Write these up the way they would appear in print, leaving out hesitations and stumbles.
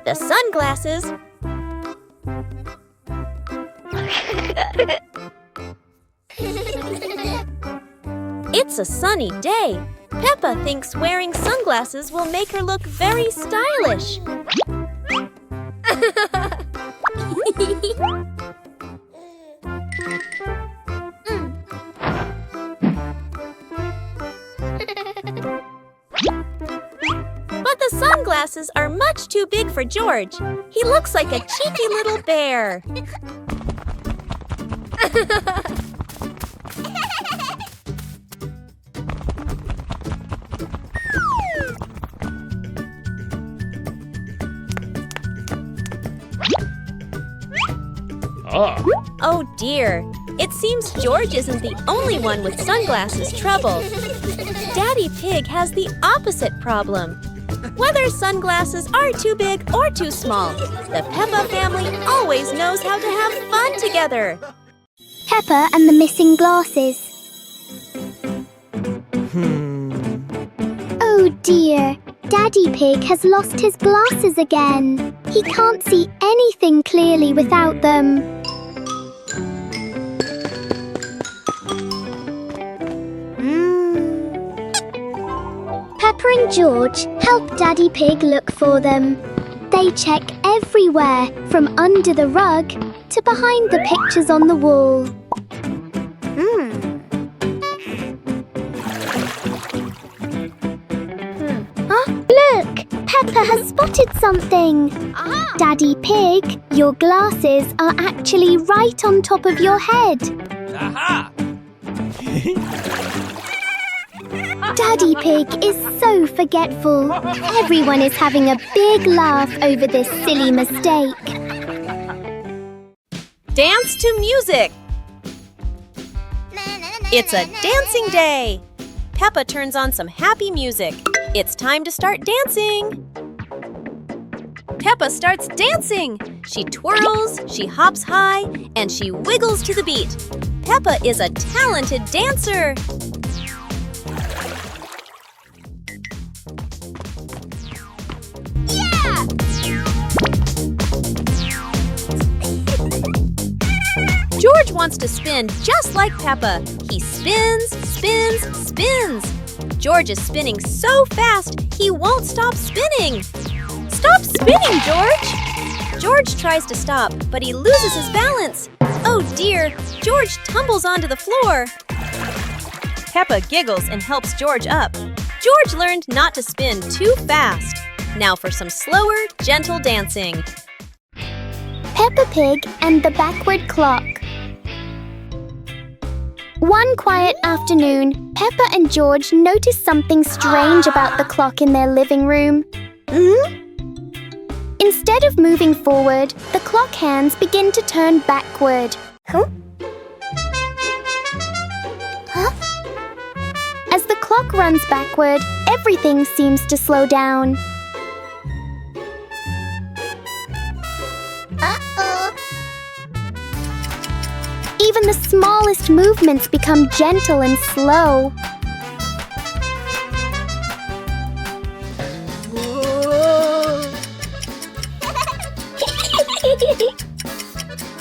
the sunglasses. It's a sunny day. Peppa thinks wearing sunglasses will make her look very stylish. But the sunglasses are much too big for George. He looks like a cheeky little bear. Oh dear, it seems George isn't the only one with sunglasses trouble. Daddy Pig has the opposite problem. Whether sunglasses are too big or too small, the Peppa family always knows how to have fun together. Peppa and the missing glasses. Oh dear, Daddy Pig has lost his glasses again. He can't see anything clearly without them. Peppa and George help Daddy Pig look for them. They check everywhere, from under the rug to behind the pictures on the wall. Look! Peppa has spotted something. Daddy Pig, your glasses are actually right on top of your head. Aha! Daddy Pig is so forgetful. Everyone is having a big laugh over this silly mistake. Dance to music! It's a dancing day! Peppa turns on some happy music. It's time to start dancing! Peppa starts dancing! She twirls, she hops high, and she wiggles to the beat. Peppa is a talented dancer! Yeah! George wants to spin just like Peppa. He spins, spins, spins. George is spinning so fast, he won't stop spinning. Stop spinning, George! George tries to stop, but he loses his balance. Oh dear, George tumbles onto the floor. Peppa giggles and helps George up. George learned not to spin too fast. Now for some slower, gentle dancing. Peppa Pig and the backward clock. One quiet afternoon, Peppa and George noticed something strange about the clock in their living room. Instead of moving forward, the clock hands begin to turn backward. As the clock runs backward, everything seems to slow down. Even the smallest movements become gentle and slow.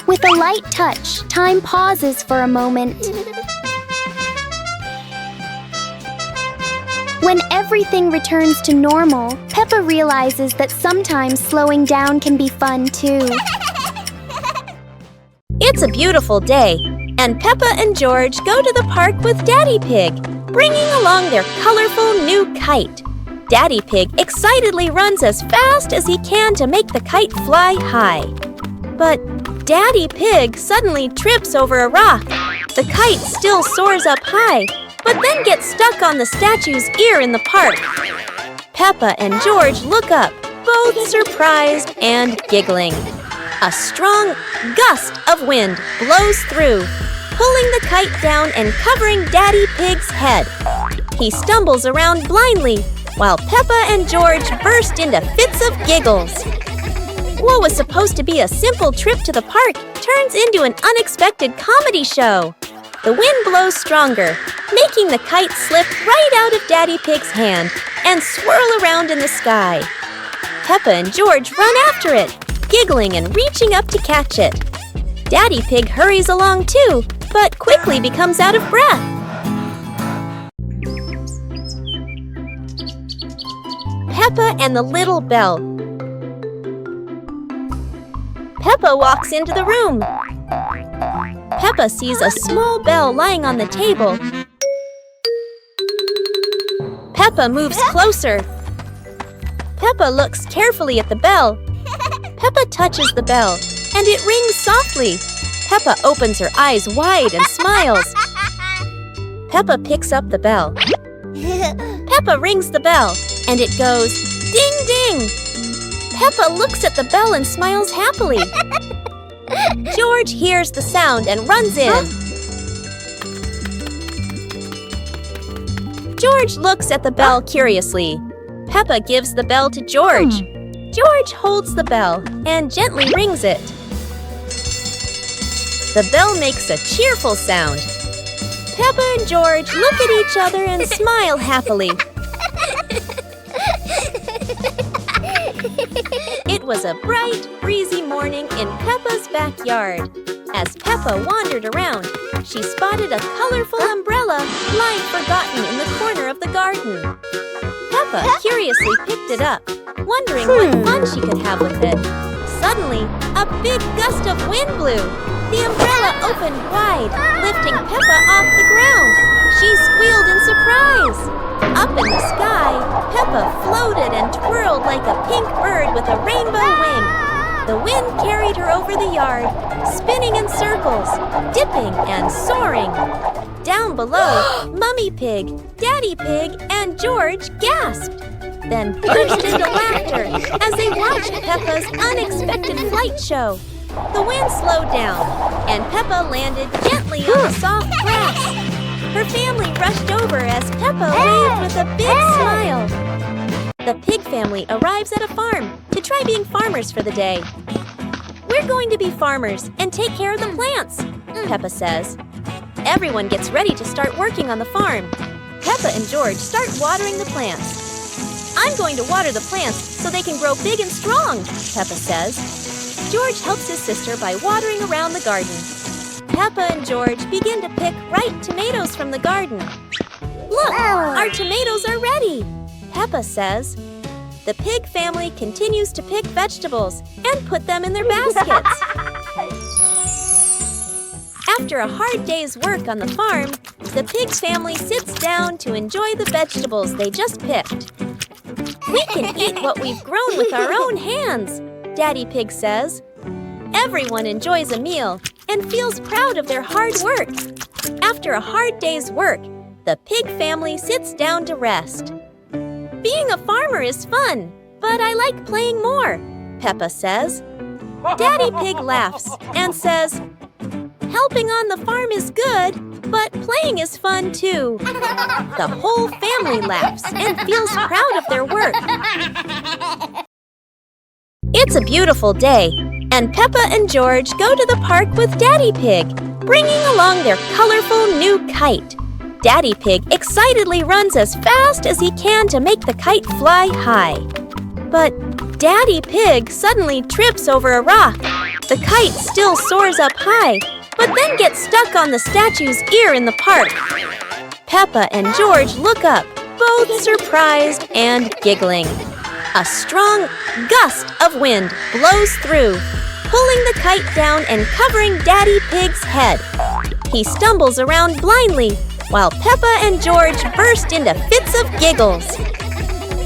With a light touch, time pauses for a moment. When everything returns to normal, Peppa realizes that sometimes slowing down can be fun too. It's a beautiful day, and Peppa and George go to the park with Daddy Pig, bringing along their colorful new kite. Daddy Pig excitedly runs as fast as he can to make the kite fly high. But Daddy Pig suddenly trips over a rock. The kite still soars up high, but then gets stuck on the statue's ear in the park. Peppa and George look up, both surprised and giggling. A strong gust of wind blows through, pulling the kite down and covering Daddy Pig's head. He stumbles around blindly, while Peppa and George burst into fits of giggles. What was supposed to be a simple trip to the park turns into an unexpected comedy show. The wind blows stronger, making the kite slip right out of Daddy Pig's hand and swirl around in the sky. Peppa and George run after it, giggling and reaching up to catch it. Daddy Pig hurries along too, but quickly becomes out of breath. Peppa and the Little Bell. Peppa walks into the room. Peppa sees a small bell lying on the table. Peppa moves closer. Peppa looks carefully at the bell. Peppa touches the bell, and it rings softly. Peppa opens her eyes wide and smiles. Peppa picks up the bell. Peppa rings the bell, and it goes ding ding. Peppa looks at the bell and smiles happily. George hears the sound and runs in. George looks at the bell curiously. Peppa gives the bell to George. George holds the bell and gently rings it. The bell makes a cheerful sound. Peppa and George look at each other and smile happily. It was a bright, breezy morning in Peppa's backyard. As Peppa wandered around, she spotted a colorful umbrella lying forgotten in the corner of the garden. Peppa curiously picked it up, wondering what fun she could have with it. Suddenly, a big gust of wind blew. The umbrella opened wide, lifting Peppa off the ground. She squealed in surprise. Up in the sky, Peppa floated and twirled like a pink bird with a rainbow wing. The wind carried her over the yard, spinning in circles, dipping and soaring. Down below, Mummy Pig, Daddy Pig, and George gasped, then burst into laughter as they watched Peppa's unexpected flight show. The wind slowed down, and Peppa landed gently on the soft grass. Her family rushed over as Peppa waved with a big smile. The pig family arrives at a farm to try being farmers for the day. "We're going to be farmers and take care of the plants," Peppa says. Everyone gets ready to start working on the farm. Peppa and George start watering the plants. "I'm going to water the plants so they can grow big and strong," Peppa says. George helps his sister by watering around the garden. Peppa and George begin to pick ripe tomatoes from the garden. "Look, our tomatoes are ready," Peppa says. The pig family continues to pick vegetables and put them in their baskets. After a hard day's work on the farm, the pig family sits down to enjoy the vegetables they just picked. "We can eat what we've grown with our own hands," Daddy Pig says. Everyone enjoys a meal and feels proud of their hard work. After a hard day's work, the pig family sits down to rest. "Being a farmer is fun, but I like playing more," Peppa says. Daddy Pig laughs and says, "Helping on the farm is good, but playing is fun too." The whole family laughs and feels proud of their work. It's a beautiful day, and Peppa and George go to the park with Daddy Pig, bringing along their colorful new kite. Daddy Pig excitedly runs as fast as he can to make the kite fly high. But Daddy Pig suddenly trips over a rock. The kite still soars up high, but then gets stuck on the statue's ear in the park. Peppa and George look up, both surprised and giggling. A strong gust of wind blows through, pulling the kite down and covering Daddy Pig's head. He stumbles around blindly, while Peppa and George burst into fits of giggles.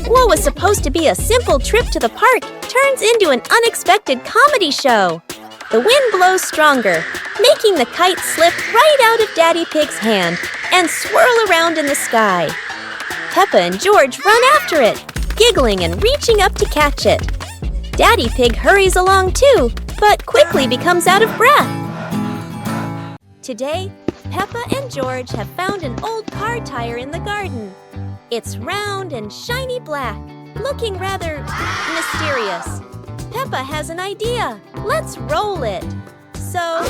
What was supposed to be a simple trip to the park turns into an unexpected comedy show. The wind blows stronger, making the kite slip right out of Daddy Pig's hand and swirl around in the sky. Peppa and George run after it, giggling and reaching up to catch it. Daddy Pig hurries along too, but quickly becomes out of breath. Today, Peppa and George have found an old car tire in the garden. It's round and shiny black, looking rather mysterious. Peppa has an idea. Let's roll it. So,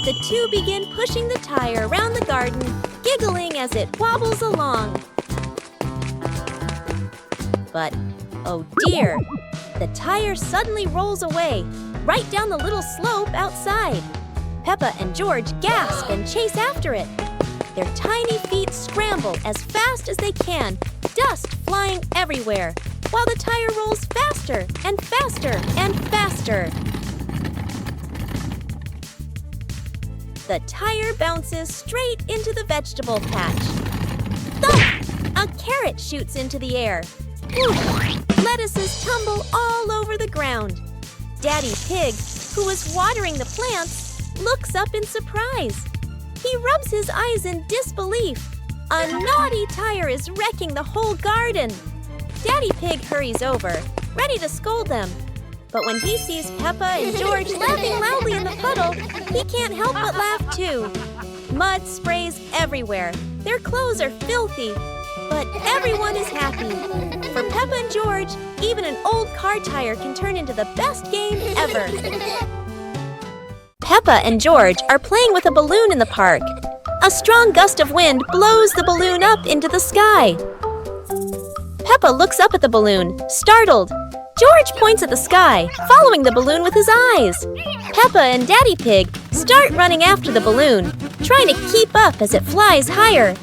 the two begin pushing the tire around the garden, giggling as it wobbles along. But, oh dear, the tire suddenly rolls away, right down the little slope outside. Peppa and George gasp and chase after it. Their tiny feet scramble as fast as they can, dust flying everywhere, while the tire rolls faster and faster and faster. The tire bounces straight into the vegetable patch. Thump! A carrot shoots into the air. Whoosh! Lettuces tumble all over the ground. Daddy Pig, who was watering the plants, looks up in surprise. He rubs his eyes in disbelief. A naughty tire is wrecking the whole garden. Daddy Pig hurries over, ready to scold them. But when he sees Peppa and George laughing loudly in the puddle, he can't help but laugh too. Mud sprays everywhere. Their clothes are filthy. But everyone is happy. For Peppa and George, even an old car tire can turn into the best game ever. Peppa and George are playing with a balloon in the park. A strong gust of wind blows the balloon up into the sky. Peppa looks up at the balloon, startled. George points at the sky, following the balloon with his eyes. Peppa and Daddy Pig start running after the balloon, trying to keep up as it flies higher.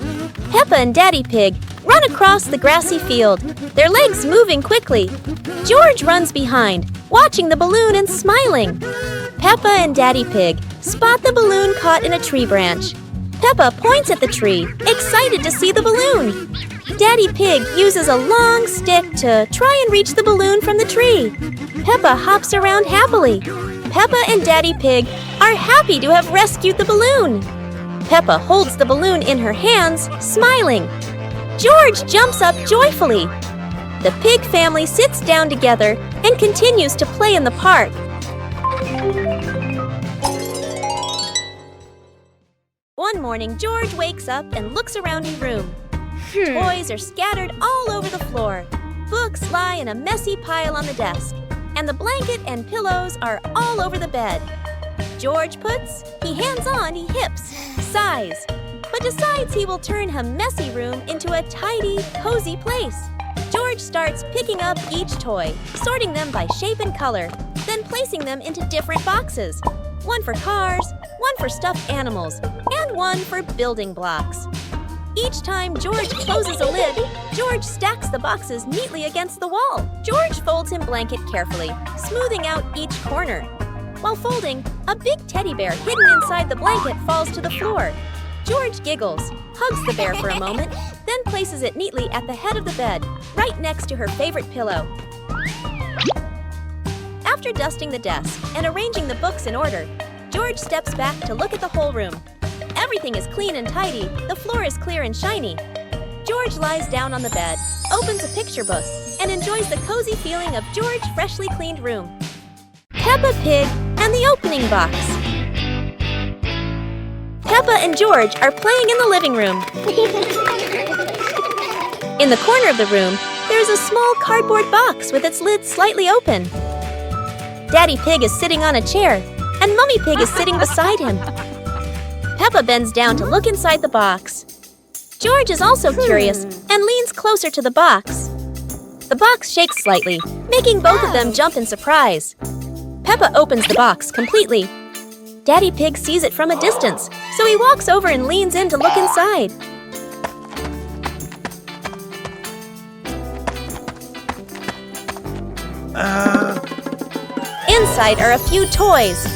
Peppa and Daddy Pig run across the grassy field, their legs moving quickly. George runs behind, watching the balloon and smiling. Peppa and Daddy Pig spot the balloon caught in a tree branch. Peppa points at the tree, excited to see the balloon. Daddy Pig uses a long stick to try and reach the balloon from the tree. Peppa hops around happily. Peppa and Daddy Pig are happy to have rescued the balloon. Peppa holds the balloon in her hands, smiling. George jumps up joyfully. The pig family sits down together and continues to play in the park. One morning, George wakes up and looks around his room. Toys are scattered all over the floor. Books lie in a messy pile on the desk. And the blanket and pillows are all over the bed. George puts, he hands on, he hips, sighs, but decides he will turn a messy room into a tidy, cozy place. George starts picking up each toy, sorting them by shape and color, then placing them into different boxes. One for cars, one for stuffed animals, and one for building blocks. Each time George closes a lid, George stacks the boxes neatly against the wall. George folds his blanket carefully, smoothing out each corner. While folding, a big teddy bear hidden inside the blanket falls to the floor. George giggles, hugs the bear for a moment, then places it neatly at the head of the bed, right next to her favorite pillow. After dusting the desk and arranging the books in order, George steps back to look at the whole room. Everything is clean and tidy, the floor is clear and shiny. George lies down on the bed, opens a picture book, and enjoys the cozy feeling of George's freshly cleaned room. Peppa Pig and the opening box. Peppa and George are playing in the living room. In the corner of the room, there is a small cardboard box with its lid slightly open. Daddy Pig is sitting on a chair, and Mummy Pig is sitting beside him. Peppa bends down to look inside the box. George is also curious and leans closer to the box. The box shakes slightly, making both of them jump in surprise. Peppa opens the box completely. Daddy Pig sees it from a distance, so he walks over and leans in to look inside. Inside are a few toys.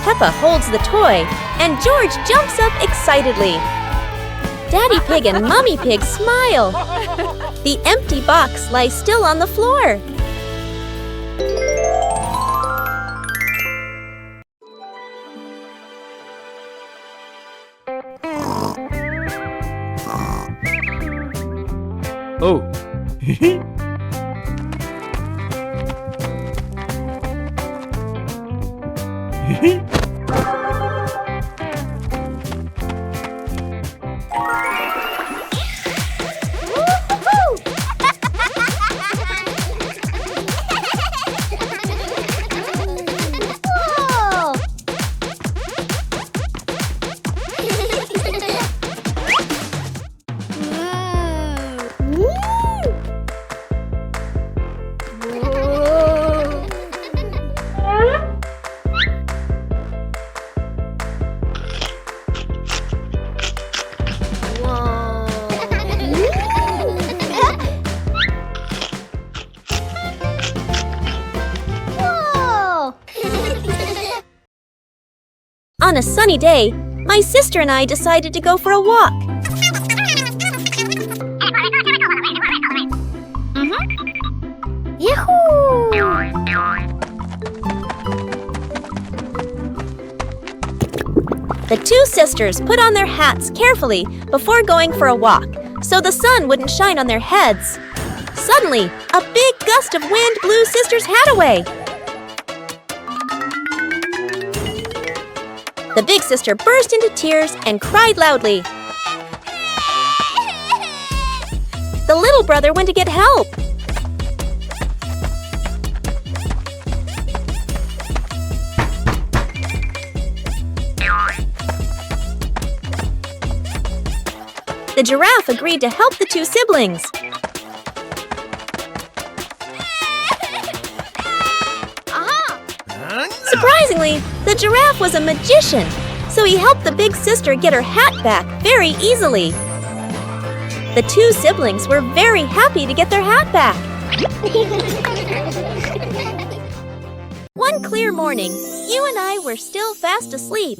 Peppa holds the toy, and George jumps up excitedly. Daddy Pig and Mummy Pig smile. The empty box lies still on the floor. Oh. On a sunny day, my sister and I decided to go for a walk. Yahoo! The two sisters put on their hats carefully before going for a walk, so the sun wouldn't shine on their heads. Suddenly, a big gust of wind blew Sister's hat away. The big sister burst into tears and cried loudly. The little brother went to get help. The giraffe agreed to help the two siblings. Surprisingly, the giraffe was a magician, so he helped the big sister get her hat back very easily. The two siblings were very happy to get their hat back. One clear morning, you and I were still fast asleep.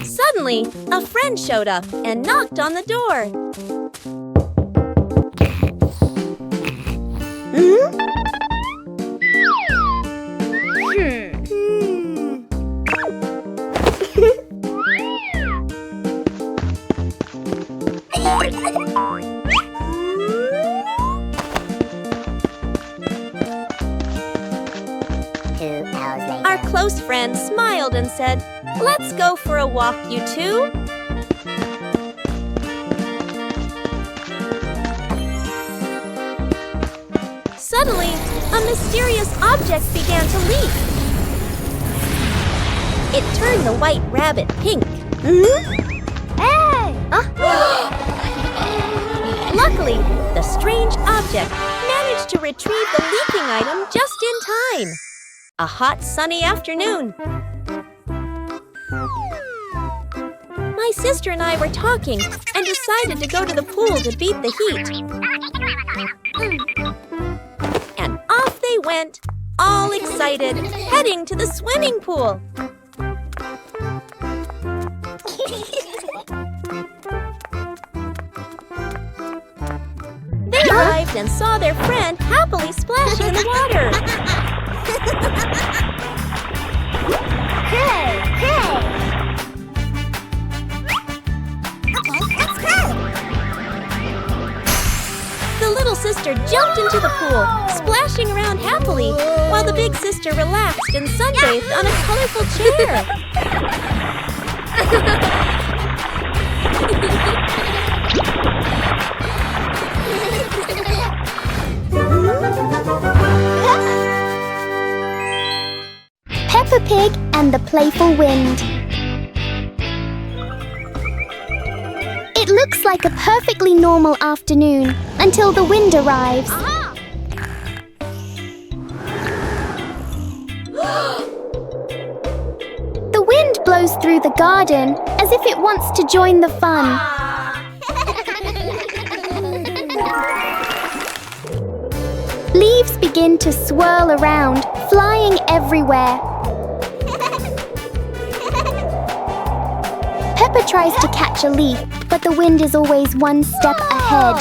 Suddenly, a friend showed up and knocked on the door. Our close friend smiled and said, "Let's go for a walk, you two." Suddenly, a mysterious object began to leak. It turned the white rabbit pink. Hey! Luckily, the strange object managed to retrieve the leaking item just in time. A hot, sunny afternoon. My sister and I were talking and decided to go to the pool to beat the heat. And off they went, all excited, heading to the swimming pool. They arrived and saw their friend happily splashing in the water. Hey! Hey! The little sister jumped into the pool, splashing around happily, while the big sister relaxed and sunbathed on a colorful chair. Peppa Pig and the Playful Wind. It looks like a perfectly normal afternoon until the wind arrives. The wind blows through the garden as if it wants to join the fun. Leaves begin to swirl around, flying everywhere. Peppa tries to catch a leaf, but the wind is always one step ahead.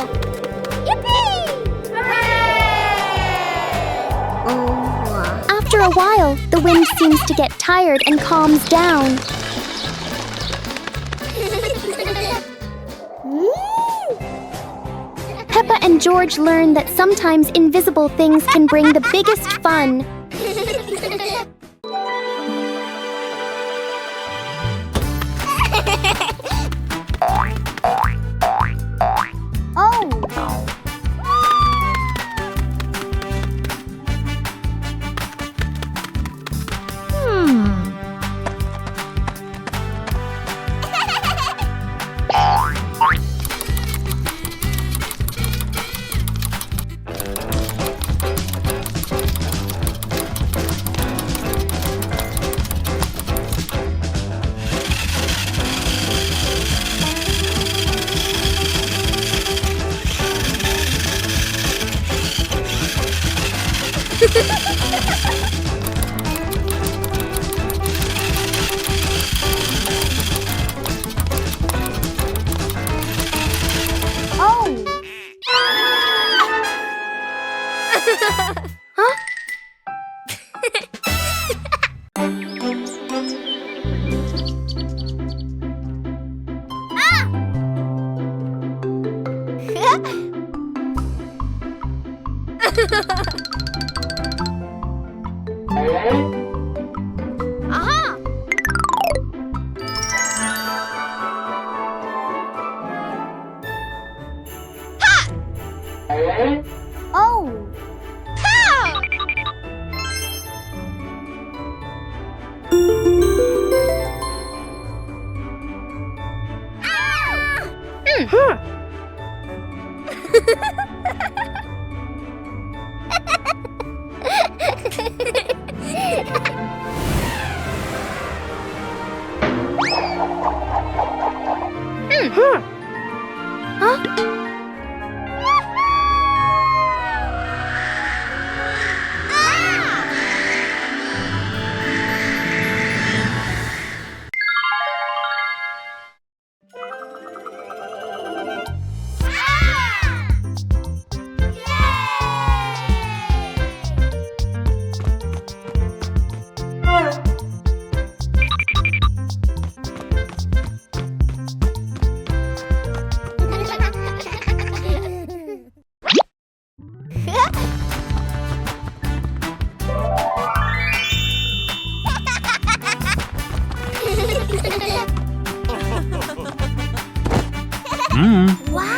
After a while, the wind seems to get tired and calms down. Peppa and George learn that sometimes invisible things can bring the biggest fun. Aha! Oh! Wow!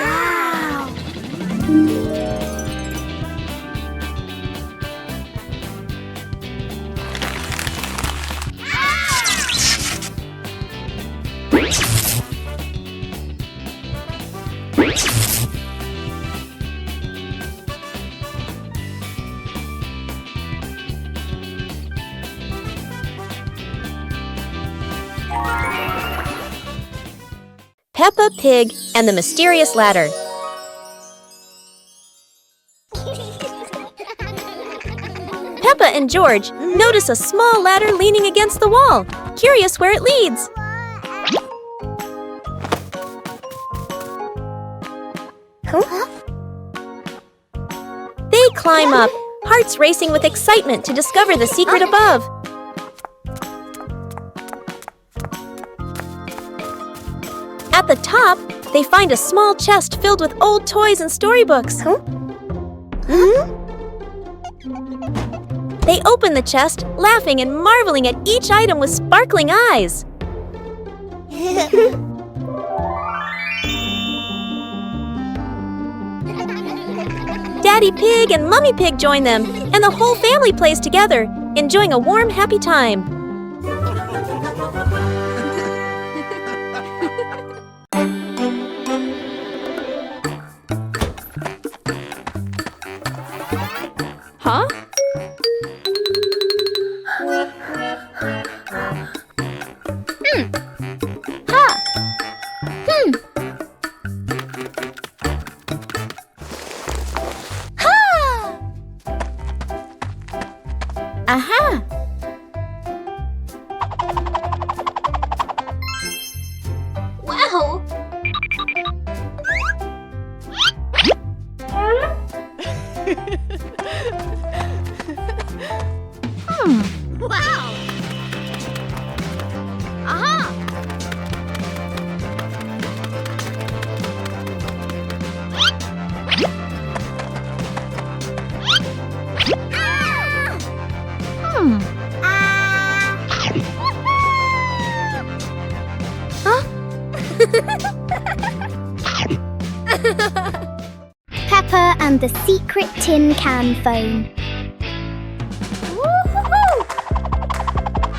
Peppa Pig and the Mysterious Ladder. Peppa and George notice a small ladder leaning against the wall, curious where it leads. They climb up, hearts racing with excitement to discover the secret above. At the top, they find a small chest filled with old toys and storybooks. They open the chest, laughing and marveling at each item with sparkling eyes. Daddy Pig and Mummy Pig join them, and the whole family plays together, enjoying a warm, happy time. Huh? Ha! Ha! Aha! Wow! Wow! Aha! Huh? Peppa and the secret tin can phone.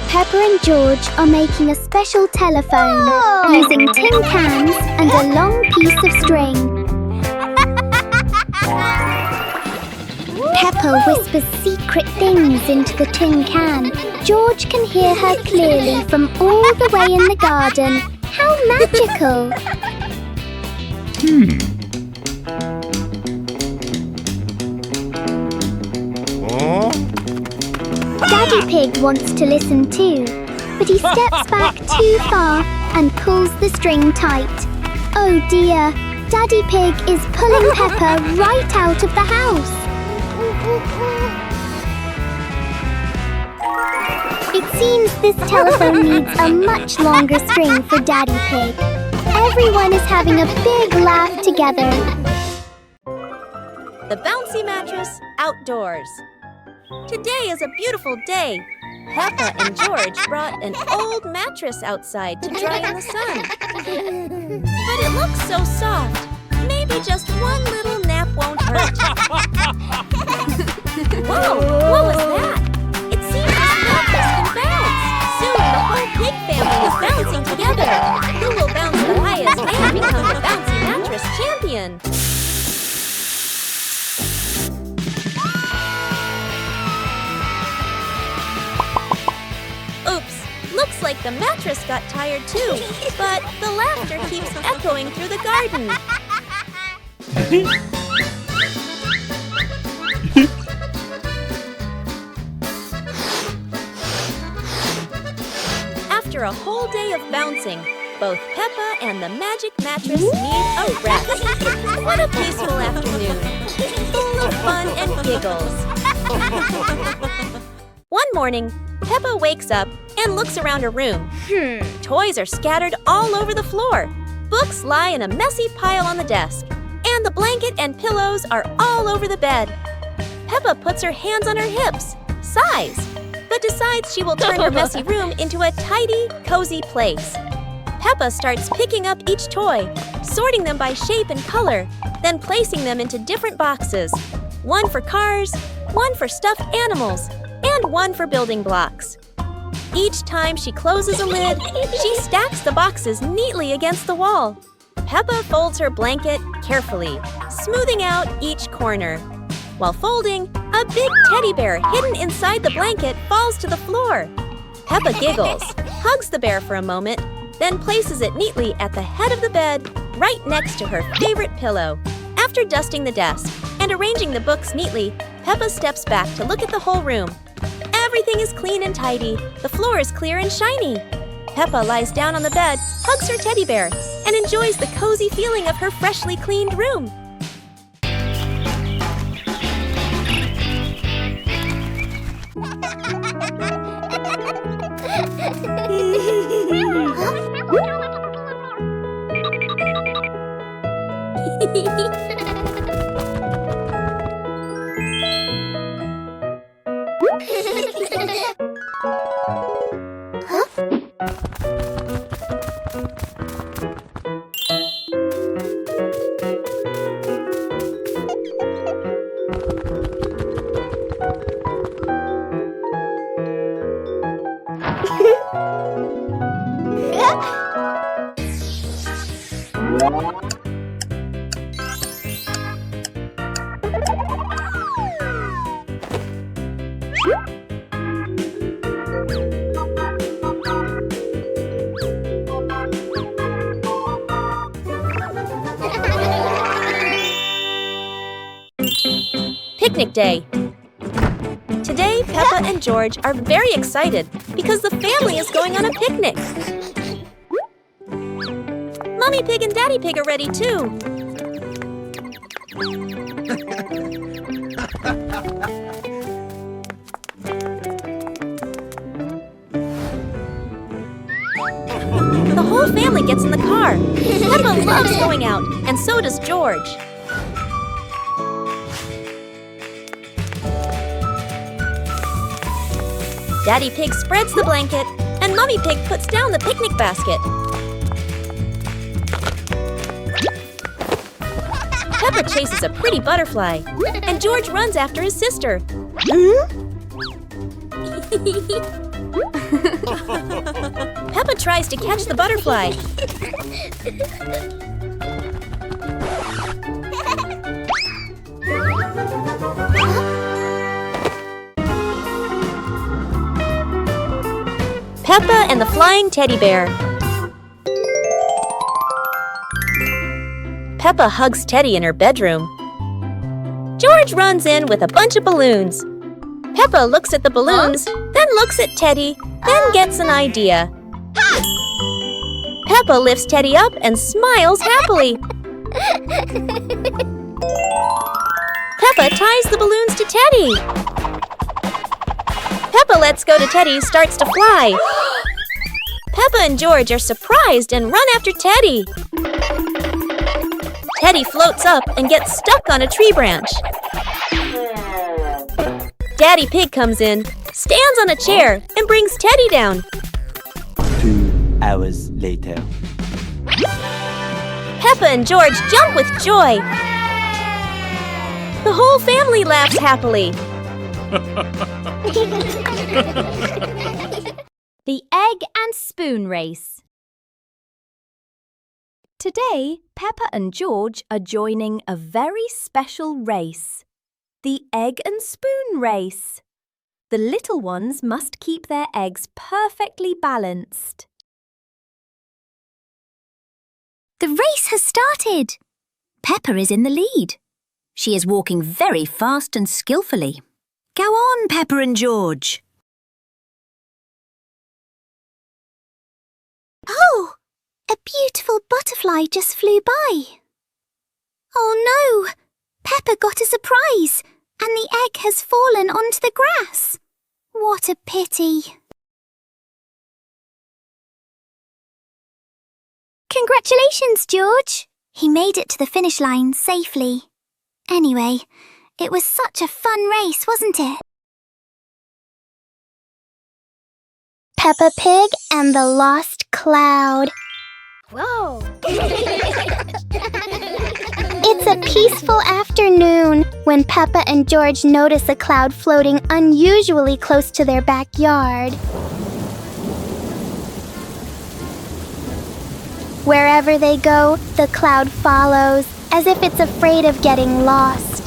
Peppa and George are making a special telephone using tin cans and a long piece of string. Peppa whispers secret things into the tin can. George can hear her clearly from all the way in the garden. How magical! Daddy Pig wants to listen too, but he steps back too far and pulls the string tight. Oh dear, Daddy Pig is pulling Peppa right out of the house. It seems this telephone needs a much longer string for Daddy Pig. Everyone is having a big laugh together. The bouncy mattress mattress outdoors. Today is a beautiful day. Peppa and George brought an old mattress outside to dry in the sun. But it looks so soft. Maybe just one little nap won't hurt. Whoa! What was that? It seems this mattress can bounce. Soon the whole pig family is bouncing together. Who will bounce the highest and become the bouncy mattress champion? Oops! Looks like the mattress got tired too, but the laughter keeps echoing through the garden. After a whole day of bouncing, both Peppa and the magic mattress need a rest. What a peaceful afternoon, full of fun and giggles. One morning, Peppa wakes up and looks around her room. Toys are scattered all over the floor. Books lie in a messy pile on the desk. And the blanket and pillows are all over the bed. Peppa puts her hands on her hips, sighs, but decides she will turn her messy room into a tidy, cozy place. Peppa starts picking up each toy, sorting them by shape and color, then placing them into different boxes. One for cars, one for stuffed animals, and one for building blocks. Each time she closes a lid, she stacks the boxes neatly against the wall. Peppa folds her blanket carefully, smoothing out each corner. While folding, a big teddy bear hidden inside the blanket falls to the floor. Peppa giggles, hugs the bear for a moment, then places it neatly at the head of the bed, right next to her favorite pillow. After dusting the desk and arranging the books neatly, Peppa steps back to look at the whole room. Everything is clean and tidy. The floor is clear and shiny. Peppa lies down on the bed, hugs her teddy bear, and enjoys the cozy feeling of her freshly cleaned room. Picnic day. Today, Peppa and George are very excited because the family is going on a picnic. Mummy Pig and Daddy Pig are ready too. The whole family gets in the car. Peppa loves going out, and so does George. Daddy Pig spreads the blanket, and Mummy Pig puts down the picnic basket. Peppa chases a pretty butterfly, and George runs after his sister. Peppa tries to catch the butterfly. Peppa and the Flying Teddy Bear. Peppa hugs Teddy in her bedroom. George runs in with a bunch of balloons. Peppa looks at the balloons, then looks at Teddy, then gets an idea. Peppa lifts Teddy up and smiles happily. Peppa ties the balloons to Teddy. Peppa lets go to Teddy, starts to fly. Peppa and George are surprised and run after Teddy. Teddy floats up and gets stuck on a tree branch. Daddy Pig comes in, stands on a chair, and brings Teddy down. 2 hours later. Peppa and George jump with joy. The whole family laughs happily. The Egg and Spoon Race. Today, Peppa and George are joining a very special race. The Egg and Spoon Race. The little ones must keep their eggs perfectly balanced. The race has started. Peppa is in the lead. She is walking very fast and skillfully. Go on, Peppa and George. Oh, a beautiful butterfly just flew by. Oh no, Peppa got a surprise and the egg has fallen onto the grass. What a pity. Congratulations, George. He made it to the finish line safely. Anyway, it was such a fun race, wasn't it? Peppa Pig and the Lost Cloud. Whoa! It's a peaceful afternoon when Peppa and George notice a cloud floating unusually close to their backyard. Wherever they go, the cloud follows, as if it's afraid of getting lost.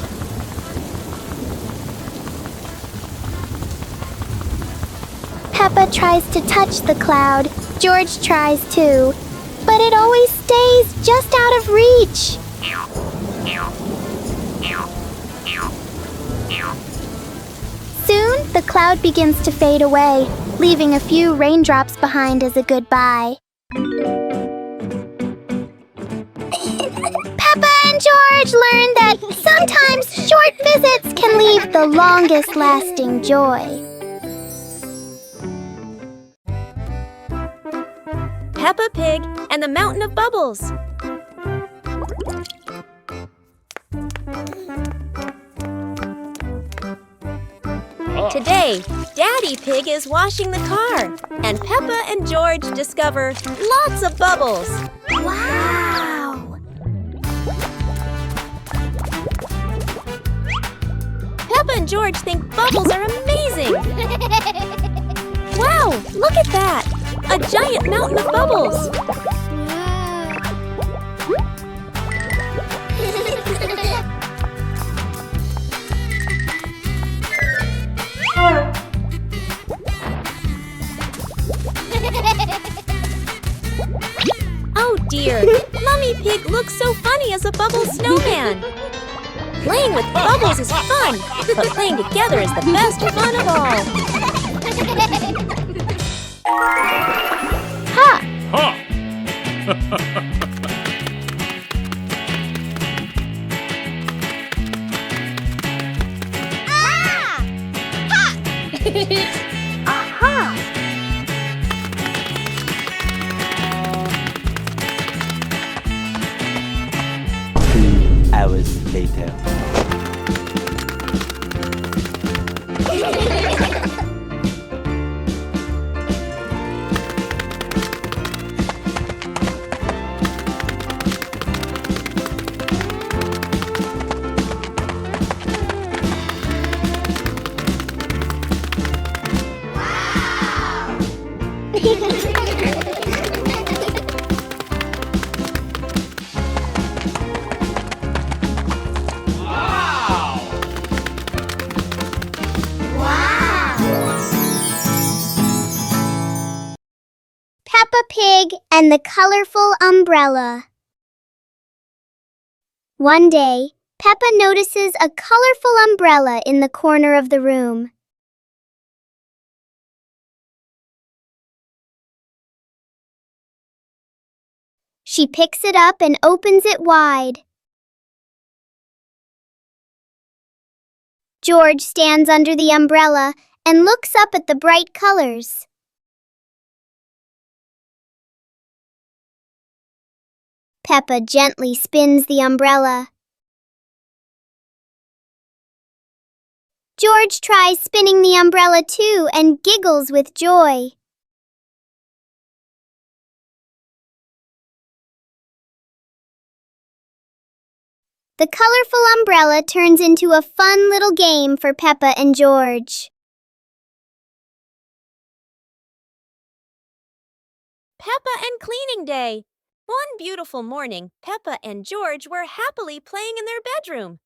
Peppa tries to touch the cloud. George tries too, but it always stays just out of reach. Soon, the cloud begins to fade away, leaving a few raindrops behind as a goodbye. Peppa and George learn that sometimes short visits can leave the longest lasting joy. Peppa Pig and the Mountain of Bubbles. Today, Daddy Pig is washing the car, and Peppa and George discover lots of bubbles. Wow! Peppa and George think bubbles are amazing. Wow, look at that! A giant mountain of bubbles. Oh dear, Mummy Pig looks so funny as a bubble snowman. Playing with bubbles is fun, but playing together is the best fun of all. Ha! Aha! 2 hours later. Peppa Pig and the colorful umbrella. One day, Peppa notices a colorful umbrella in the corner of the room. She picks it up and opens it wide. George stands under the umbrella and looks up at the bright colors. Peppa gently spins the umbrella. George tries spinning the umbrella too and giggles with joy. The colorful umbrella turns into a fun little game for Peppa and George. Peppa and Cleaning Day. One beautiful morning, Peppa and George were happily playing in their bedroom.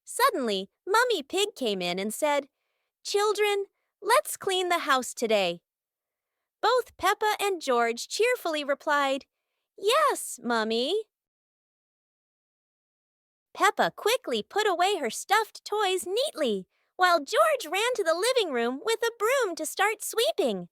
Suddenly, Mummy Pig came in and said, "Children, let's clean the house today." Both Peppa and George cheerfully replied, "Yes, Mummy." Peppa quickly put away her stuffed toys neatly, while George ran to the living room with a broom to start sweeping.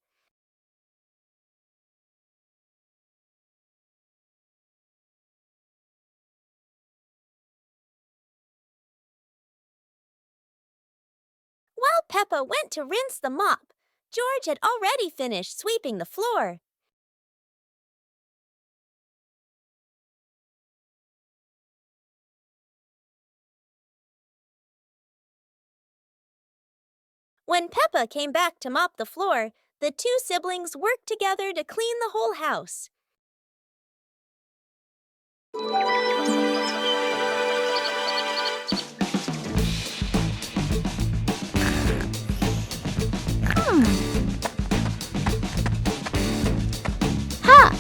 While Peppa went to rinse the mop, George had already finished sweeping the floor. When Peppa came back to mop the floor, the two siblings worked together to clean the whole house. Ha!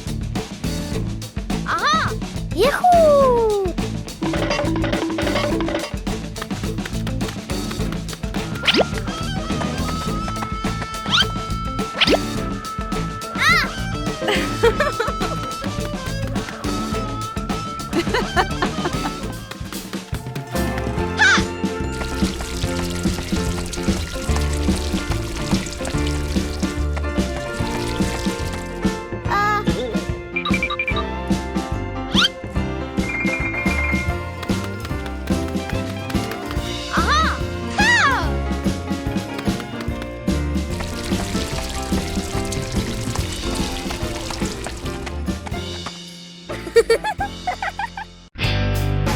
Aha! Yahoo!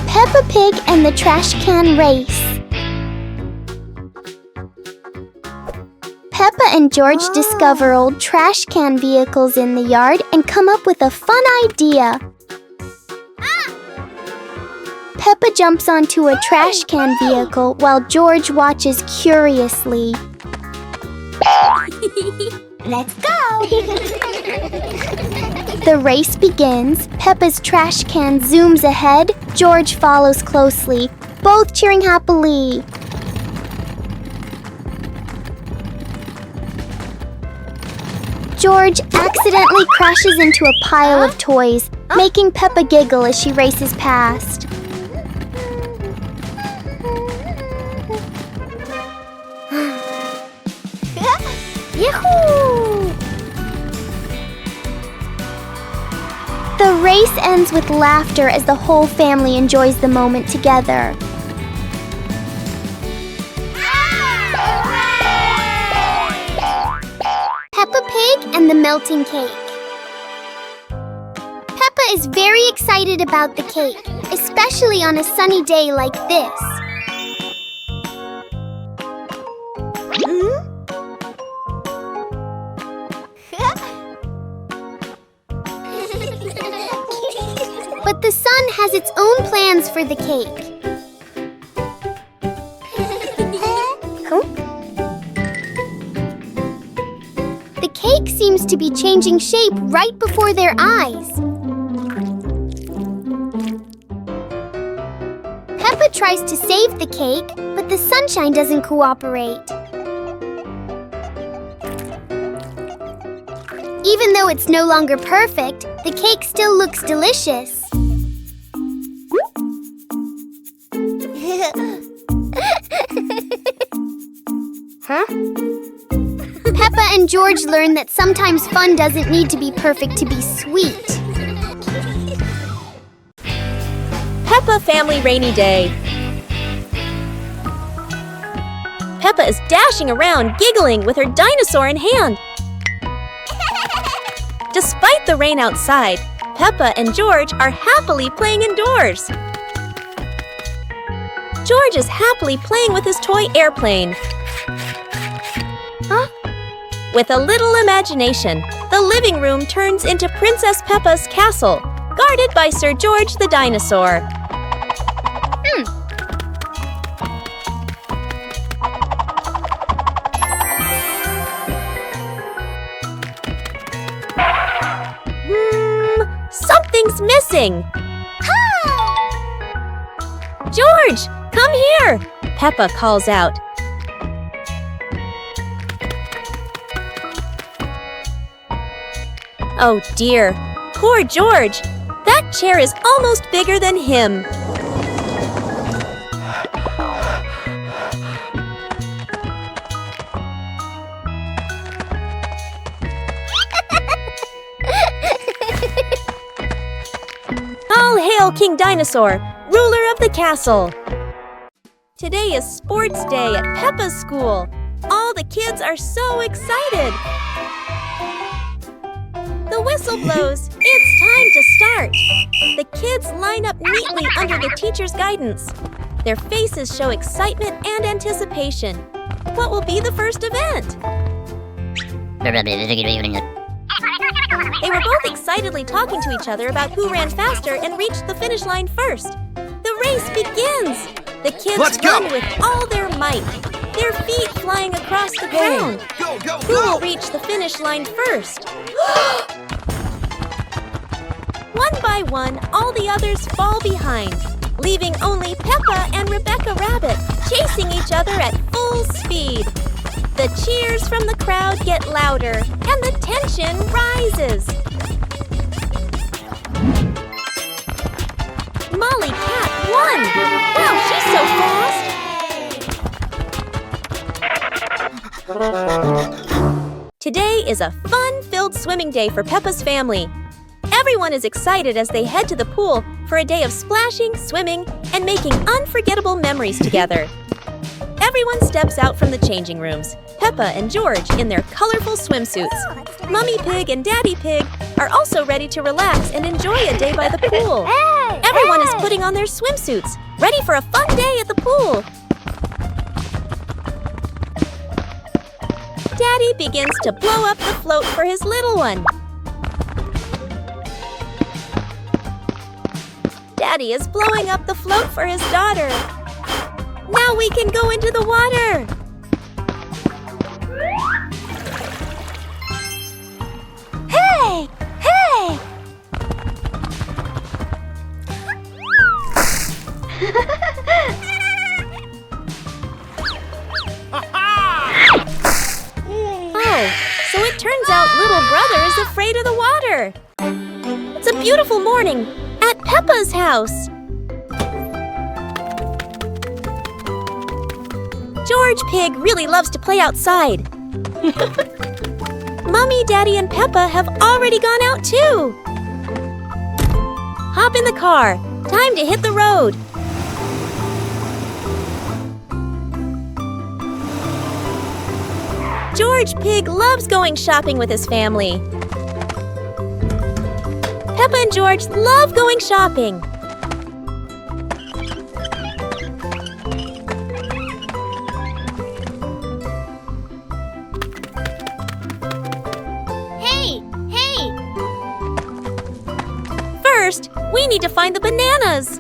Peppa Pig and the Trash Can Race. Peppa and George discover old trash can vehicles in the yard and come up with a fun idea. Peppa jumps onto a trash can vehicle while George watches curiously. Let's go! The race begins. Peppa's trash can zooms ahead. George follows closely, both cheering happily. George accidentally crashes into a pile of toys, making Peppa giggle as she races past. Yahoo! The race ends with laughter as the whole family enjoys the moment together. Peppa Pig and the Melting Cake. Peppa is very excited about the cake, especially on a sunny day like this. But the sun has its own plans for the cake. The cake seems to be changing shape right before their eyes. Peppa tries to save the cake, but the sunshine doesn't cooperate. Even though it's no longer perfect, the cake still looks delicious. Huh? Peppa and George learn that sometimes fun doesn't need to be perfect to be sweet. Peppa Family Rainy Day. Peppa is dashing around, giggling with her dinosaur in hand. Despite the rain outside, Peppa and George are happily playing indoors. George is happily playing with his toy airplane. With a little imagination, the living room turns into Princess Peppa's castle, guarded by Sir George the dinosaur. Something's missing! George, come here! Peppa calls out. Oh dear, poor George! That chair is almost bigger than him. All hail King Dinosaur, ruler of the castle! Today is sports day at Peppa's school. All the kids are so excited. The whistle blows. It's time to start. The kids line up neatly under the teacher's guidance. Their faces show excitement and anticipation. What will be the first event? They were both excitedly talking to each other about who ran faster and reached the finish line first. The race begins! The kids run with all their might, their feet flying across the ground. Who will reach the finish line first? One by one, all the others fall behind, leaving only Peppa and Rebecca Rabbit chasing each other at full speed. The cheers from the crowd get louder, and the tension rises. Molly Cat won! Wow, she's so fast! Today is a fun-filled swimming day for Peppa's family. Everyone is excited as they head to the pool for a day of splashing, swimming, and making unforgettable memories together. Everyone steps out from the changing rooms, Peppa and George in their colorful swimsuits. Mummy Pig and Daddy Pig are also ready to relax and enjoy a day by the pool. Everyone is putting on their swimsuits, ready for a fun day at the pool. Daddy begins to blow up the float for his little one. Daddy is blowing up the float for his daughter. Now we can go into the water. Hey! Hey! Oh, so it turns out little brother is afraid of the water. It's a beautiful morning at Peppa's house. George Pig really loves to play outside. Mummy, Daddy, and Peppa have already gone out too. Hop in the car. Time to hit the road. George Pig loves going shopping with his family. Peppa and George love going shopping. Hey! Hey! First, we need to find the bananas.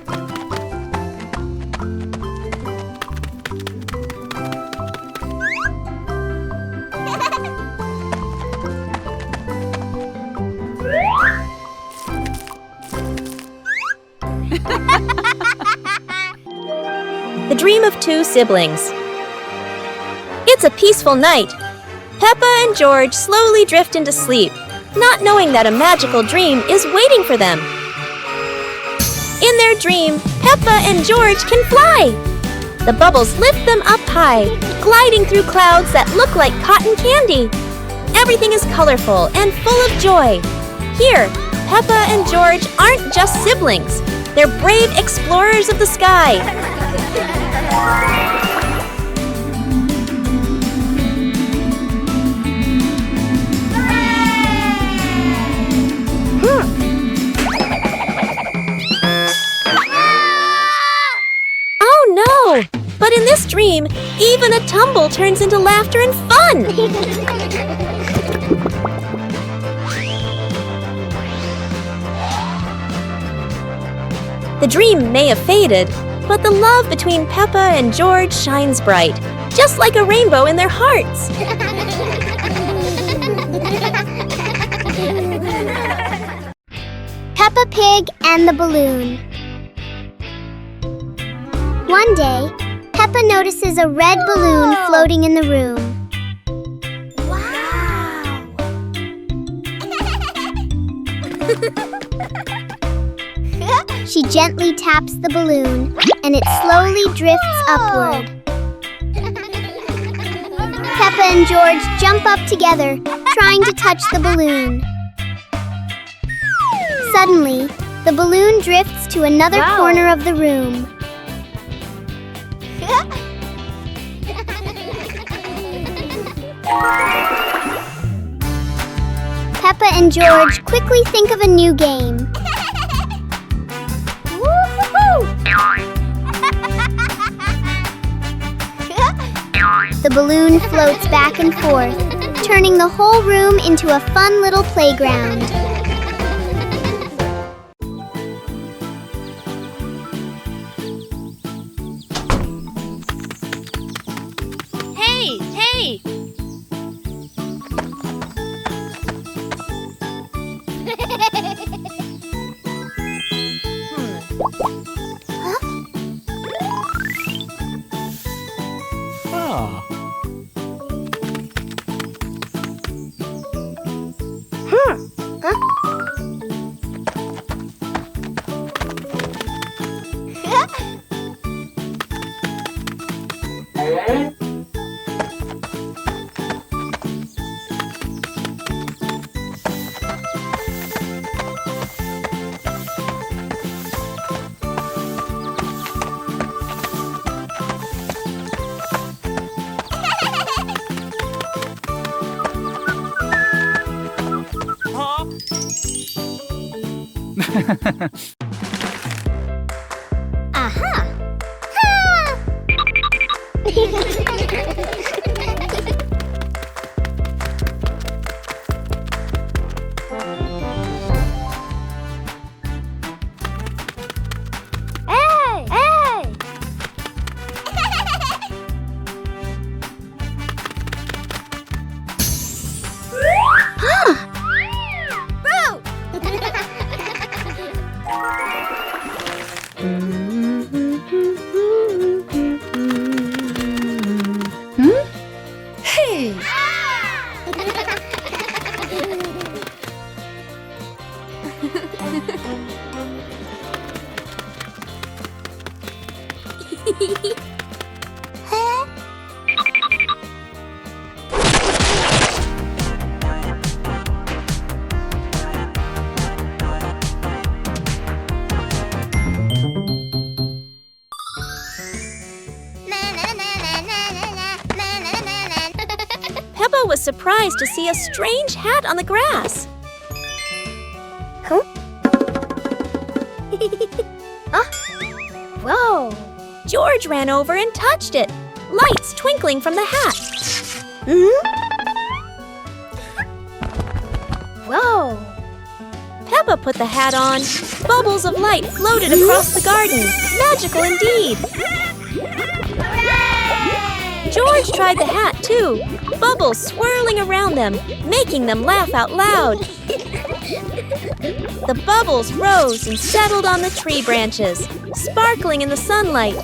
The dream of two siblings. It's a peaceful night. Peppa and George slowly drift into sleep, not knowing that a magical dream is waiting for them. In their dream, Peppa and George can fly. The bubbles lift them up high, gliding through clouds that look like cotton candy. Everything is colorful and full of joy. Here, Peppa and George aren't just siblings. They're brave explorers of the sky. dream, even a tumble turns into laughter and fun! The dream may have faded, but the love between Peppa and George shines bright, just like a rainbow in their hearts. Peppa Pig and the balloon. One day, Peppa notices a red balloon floating in the room. Wow! She gently taps the balloon, and it slowly drifts upward. Peppa and George jump up together, trying to touch the balloon. Suddenly, the balloon drifts to another corner of the room. Peppa and George quickly think of a new game. The balloon floats back and forth, turning the whole room into a fun little playground. Hey! Aha! Hey! Hey! Peppa was surprised to see a strange hat on the grass. Huh? Whoa! George ran over and touched it, lights twinkling from the hat. Whoa! Peppa put the hat on. Bubbles of light floated across the garden. Magical indeed. George tried the hat too, bubbles swirling around them, making them laugh out loud. The bubbles rose and settled on the tree branches, sparkling in the sunlight.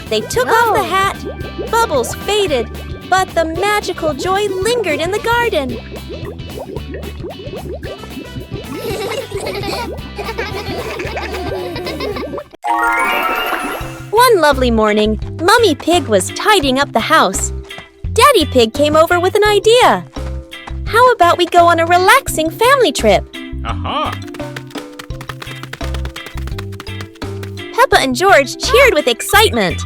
They took off the hat, bubbles faded, but the magical joy lingered in the garden. One lovely morning, Mummy Pig was tidying up the house. Daddy Pig came over with an idea. How about we go on a relaxing family trip? Aha! Peppa and George cheered with excitement.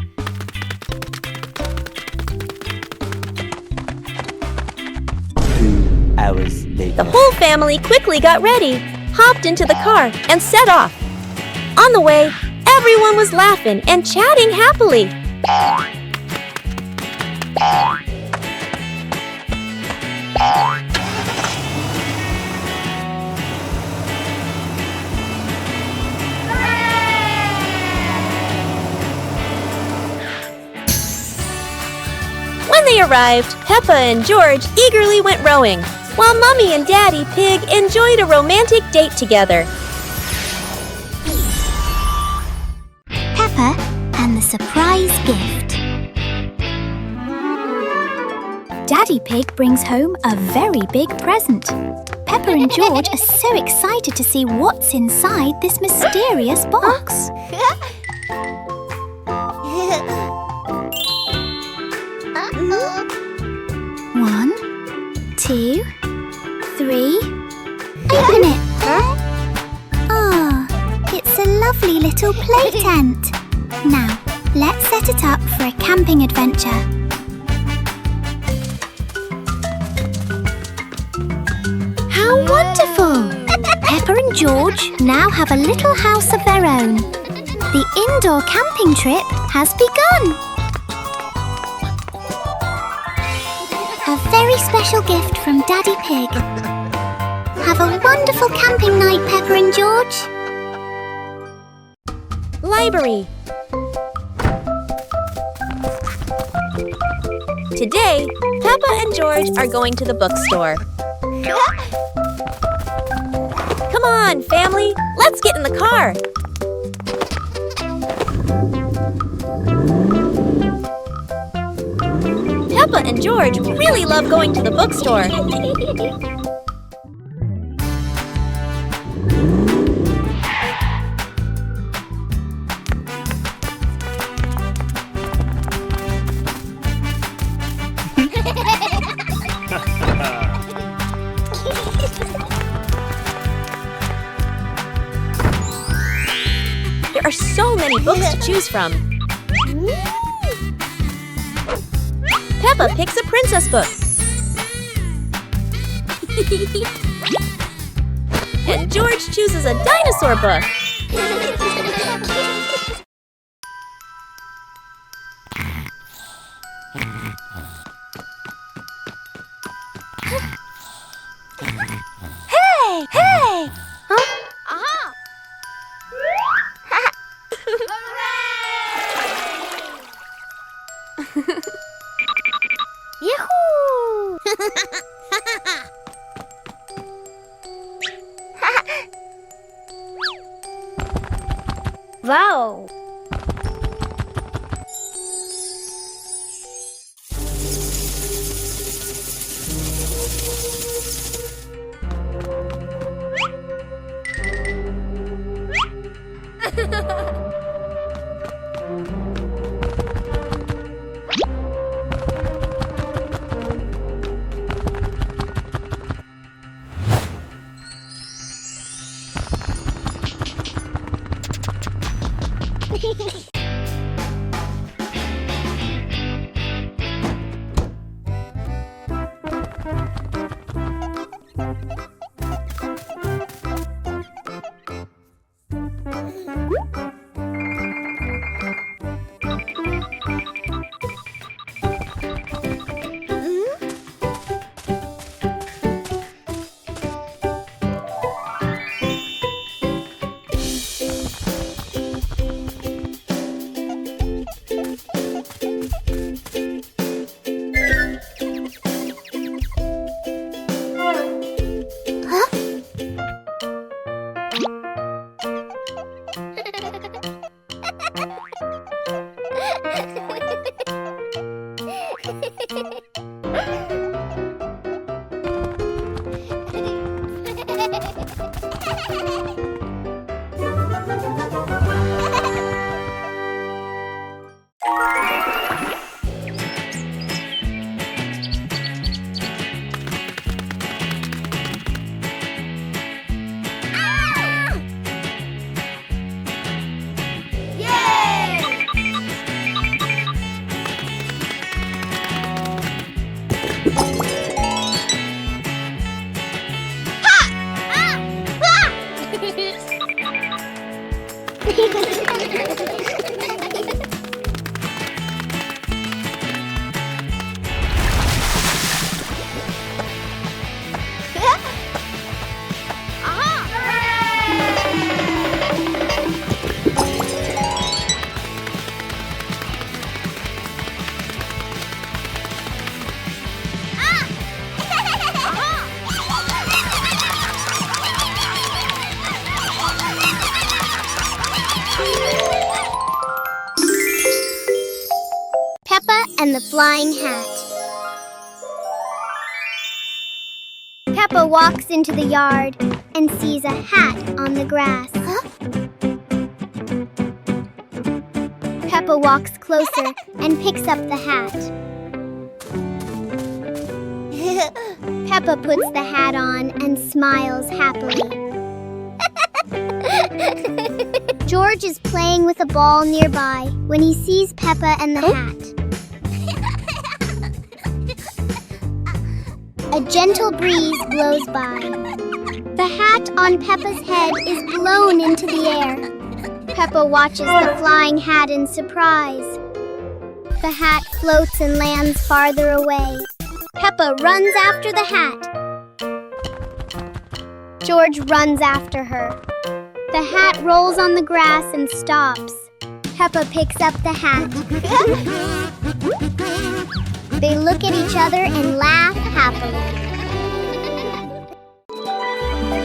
2 hours later. The whole family quickly got ready, hopped into the car, and set off. On the way, Everyone was laughing and chatting happily. When they arrived, Peppa and George eagerly went rowing, while Mummy and Daddy Pig enjoyed a romantic date together. Peppa and the surprise gift. Daddy Pig brings home a very big present. Peppa and George are so excited to see what's inside this mysterious box. One, two, three. Open it. Ah, it's a lovely little play tent. Now, let's set it up for a camping adventure. How wonderful! Peppa and George now have a little house of their own. The indoor camping trip has begun. A very special gift from Daddy Pig. Have a wonderful camping night, Peppa and George. Library. Today, Peppa and George are going to the bookstore. Come on, family, let's get in the car. Peppa and George really love going to the bookstore. There are so many books to choose from. Peppa picks a princess book. And George chooses a dinosaur book. Hey! Hey! Huh? Aha! Yahoo! Wow! Peppa and the Flying Hat. Peppa walks into the yard and sees a hat on the grass. Peppa walks closer and picks up the hat. Peppa puts the hat on and smiles happily. George is playing with a ball nearby when he sees Peppa and the hat. A gentle breeze blows by. The hat on Peppa's head is blown into the air. Peppa watches the flying hat in surprise. The hat floats and lands farther away. Peppa runs after the hat. George runs after her. The hat rolls on the grass and stops. Peppa picks up the hat. They look at each other and laugh happily.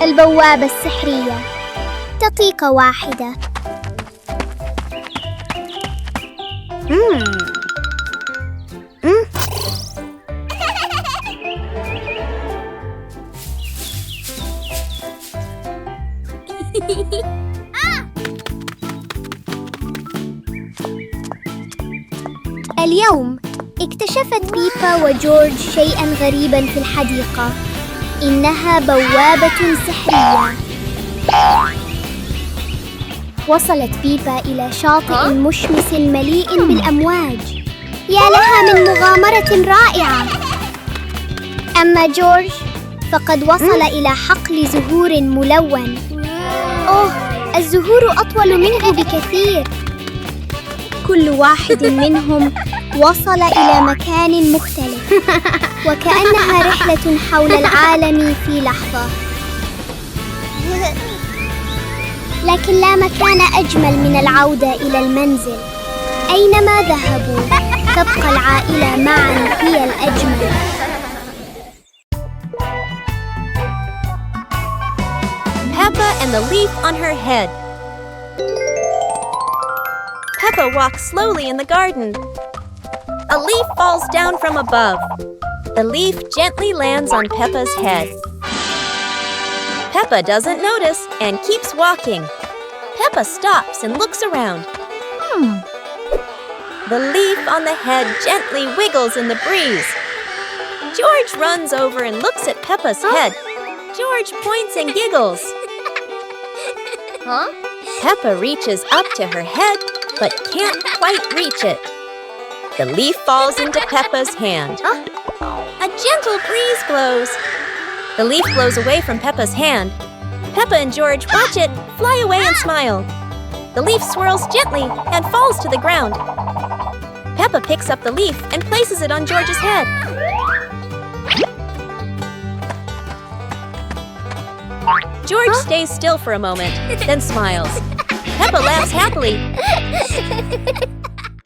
البوابة السحرية. دقيقة واحدة. اليوم اكتشفت بيبا وجورج شيئاً غريباً في الحديقة. إنها بوابة سحرية. وصلت بيبا إلى شاطئ مشمس مليء بالأمواج. يا لها من مغامرة رائعة. أما جورج فقد وصل إلى حقل زهور ملون. أوه، الزهور أطول منه بكثير. كل واحد منهم وصل إلى مكان مختلف، وكأنها رحلة حول العالم في لحظة. لكن لا مكان أجمل من العودة إلى المنزل. أينما ذهبوا تبقى العائلة معا هي الأجمل. Peppa and the leaf on her head. Peppa walks slowly in the garden. A leaf falls down from above. The leaf gently lands on Peppa's head. Peppa doesn't notice and keeps walking. Peppa stops and looks around. The leaf on the head gently wiggles in the breeze. George runs over and looks at Peppa's head. George points and giggles. Peppa reaches up to her head, but can't quite reach it. The leaf falls into Peppa's hand. A gentle breeze blows. The leaf blows away from Peppa's hand. Peppa and George watch it fly away and smile. The leaf swirls gently and falls to the ground. Peppa picks up the leaf and places it on George's head. George stays still for a moment, then smiles. Peppa laughs happily.